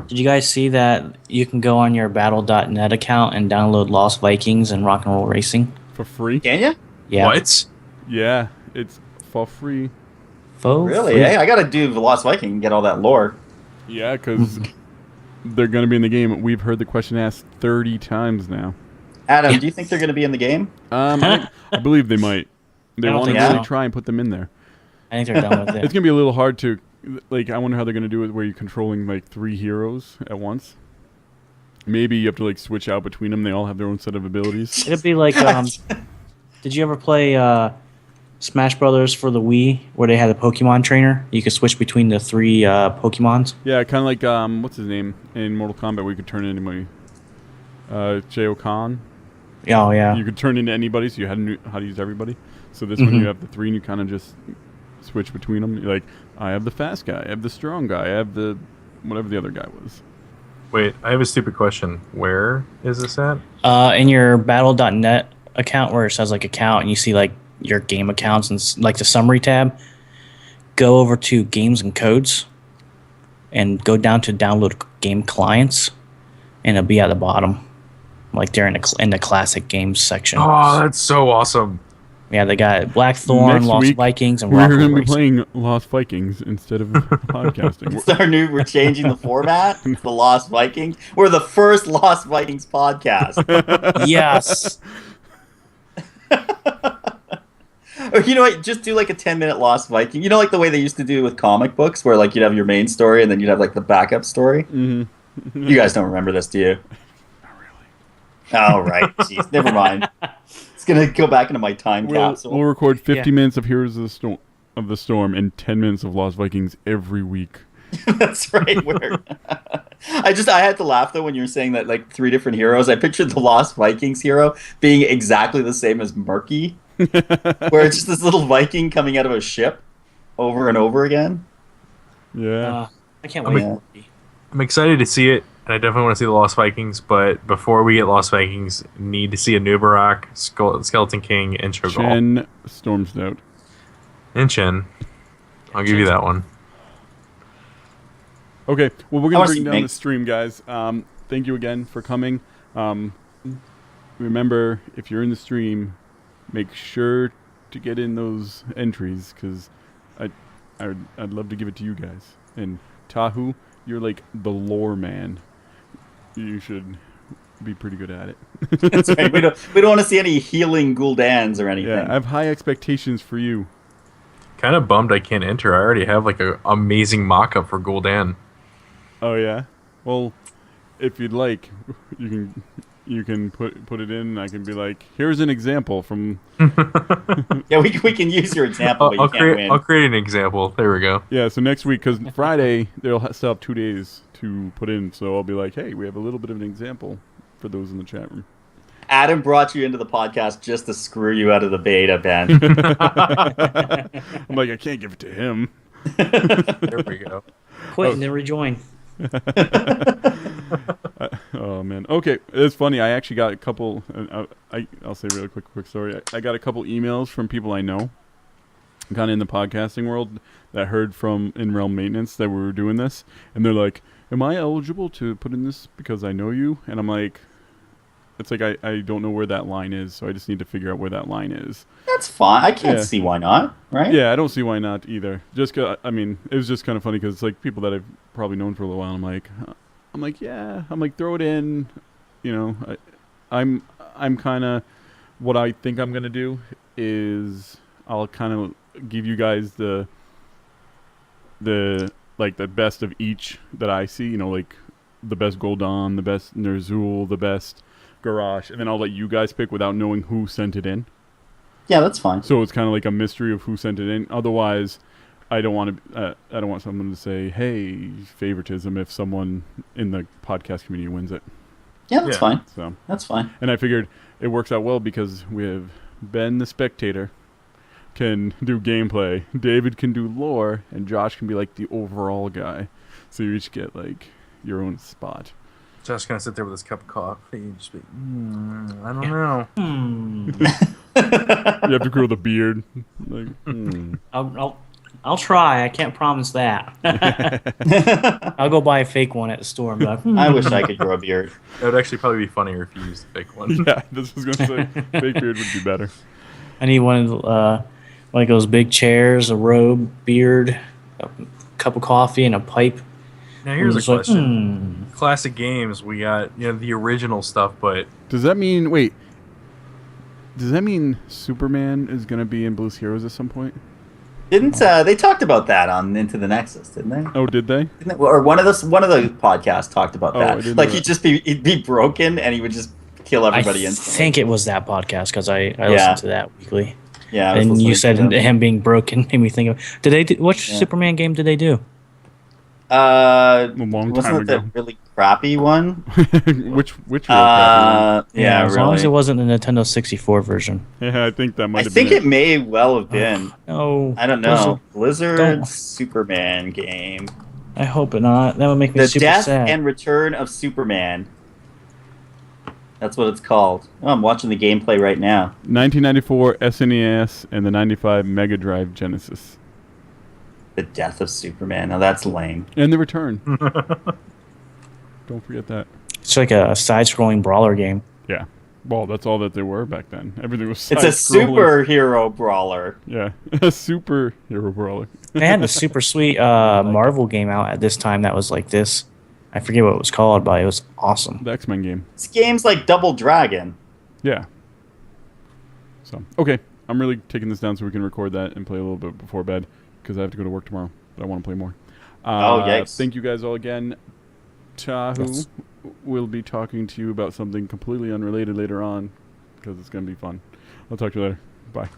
Did you guys see that you can go on your battle.net account and download Lost Vikings and Rock and Roll Racing? For free? Can you? Yeah. What? Yeah, it's for free. Really? Hey, I gotta do the Lost Viking and get all that lore. Yeah, because they're gonna be in the game. We've heard the question asked 30 times now. Adam, do you think they're gonna be in the game? I believe they might. They I don't want to think really so. try and put them in there. I think they're done with it. It's gonna be a little hard to, I wonder how they're gonna do it where you're controlling 3 heroes at once. Maybe you have to switch out between them. They all have their own set of abilities. It'd be like, did you ever play Smash Brothers for the Wii, where they had a Pokemon trainer? You could switch between the 3 Pokemons. Yeah, kind of like what's his name in Mortal Kombat, where you could turn into anybody. Jao Kahn. Oh yeah. You could turn into anybody, so you had how to use everybody. So this one you have the 3, and you kind of just switch between them. You're like, I have the fast guy, I have the strong guy, I have the whatever the other guy was. Wait, I have a stupid question. Where is this at? In your battle.net account, where it says account, and you see your game accounts and like the summary tab, go over to games and codes, and go down to download game clients, and it'll be at the bottom, like they're in the classic games section. Oh, that's so awesome. Yeah, they got Blackthorn, Next Lost week, Vikings, and we're Rockwood going to be Racing. playing Lost Vikings instead of podcasting. It's our new. We're changing the format. It's the Lost Vikings. We're the first Lost Vikings podcast. Yes. Or you know what? Just do like a 10-minute Lost Viking. You know, like the way they used to do with comic books, where like you'd have your main story and then you'd have like the backup story. Mm-hmm. You guys don't remember this, do you? Not really. Oh, right. Jeez, never mind. It's gonna go back into my time capsule. We'll record 50 Yeah. minutes of Heroes of the Storm and 10 minutes of Lost Vikings every week. That's right. I had to laugh though when you were saying that like 3 different heroes. I pictured the Lost Vikings hero being exactly the same as Murky, where it's just this little Viking coming out of a ship over and over again. Yeah. I can't I'm wait. I'm excited to see it, and I definitely want to see the Lost Vikings. But before we get Lost Vikings, need to see a Nubarak, Skeleton King, and Cho'Gall. Chen Stormstout. And Chen. I'll give you that one. Okay, well, we're I going wanna to see bring down Mink. the stream, guys. Thank you again for coming. Remember, if you're in the stream, make sure to get in those entries, because I'd love to give it to you guys. And Tahu, you're like the lore man. You should be pretty good at it. That's right. We don't want to see any healing Guldans or anything. Yeah, I have high expectations for you. Kind of bummed I can't enter. I already have like an amazing mock-up for Gul'dan. Oh yeah. Well, if you'd like, you can put it in. And I can be like, here's an example from. Yeah, we can use your example, but you can't win. I'll create an example. There we go. Yeah. So next week, because Friday they'll still have 2 days to put in. So I'll be like, hey, we have a little bit of an example for those in the chat room. Adam brought you into the podcast just to screw you out of the beta, Ben. I'm like, I can't give it to him. There we go. Quit and then rejoin. Oh man. Okay, it's funny. I actually got a couple. I'll say really quick story. I got a couple emails from people I know, kind of in the podcasting world, that heard from In Realm Maintenance that we were doing this, and they're like, "Am I eligible to put in this because I know you?" And I'm like, "It's like I don't know where that line is, so I just need to figure out where that line is." That's fine. I can't Yeah. see why not, right? Yeah, I don't see why not either. Just 'cause, I mean, it was just kind of funny because it's like people that I've probably known for a little while. I'm like, yeah. I'm like, throw it in. You know, I'm kind of, what I think I'm gonna do is I'll kind of give you guys the like the best of each that I see. You know, like the best Gul'dan, the best Ner'zhul, the best Garrosh, and then I'll let you guys pick without knowing who sent it in. Yeah, that's fine. So it's kind of like a mystery of who sent it in. Otherwise, I don't want someone to say, "Hey, favoritism," if someone in the podcast community wins it. Yeah, that's Yeah. fine. So, That's fine. and I figured it works out well because we have Ben, the spectator, can do gameplay, David can do lore, and Josh can be like the overall guy. So you each get like your own spot. Josh's gonna sit there with his cup of coffee and just be, I don't know. You have to grow the beard. Like, I'll try. I can't promise that. I'll go buy a fake one at the store. And be like, I wish I could grow a beard. That would actually probably be funnier if you used the fake one. Yeah, this was gonna say fake beard would be better. I need one of like those big chairs, a robe, beard, a cup of coffee, and a pipe. Now here's a It's like, question. Classic games, we got the original stuff, but Does that mean Superman is gonna be in Blue's Heroes at some point? Didn't they talked about that on Into the Nexus? Didn't they? Oh, did they? Didn't they? Or one of the podcasts talked about Oh, I that. didn't Like know he'd be broken and he would just kill everybody I instantly. think it was that podcast because I listened to that weekly. Yeah, I was And you listening said to them. him being broken made me think of. Did they do which Yeah. Superman game did they do? A long wasn't time it ago. that really crappy one? which real crappy Yeah, as long as it really. wasn't the Nintendo 64 version. one? Yeah, I think that might I have think been it may well have been. No, I don't those know. are- Blizzard don't- Superman game. I hope it not. That would make me The super Death sad. and Return of Superman. That's what it's called. Oh, I'm watching the gameplay right now. 1994 SNES and the 95 Mega Drive Genesis. The Death of Superman. Now that's lame. And the Return. Don't forget that. It's like a side-scrolling brawler game. Yeah. Well, that's all that they were back then. Everything was It's a side-scrolling. superhero brawler. Yeah, a superhero brawler. They had a super sweet Marvel game out at this time that was like this. I forget what it was called, but it was awesome. The X-Men game. This game's like Double Dragon. Yeah. So, okay. I'm really taking this down so we can record that and play a little bit before bed because I have to go to work tomorrow, but I want to play more. Yikes. Thank you guys all again. Tahu will be talking to you about something completely unrelated later on because it's going to be fun. I'll talk to you later. Bye.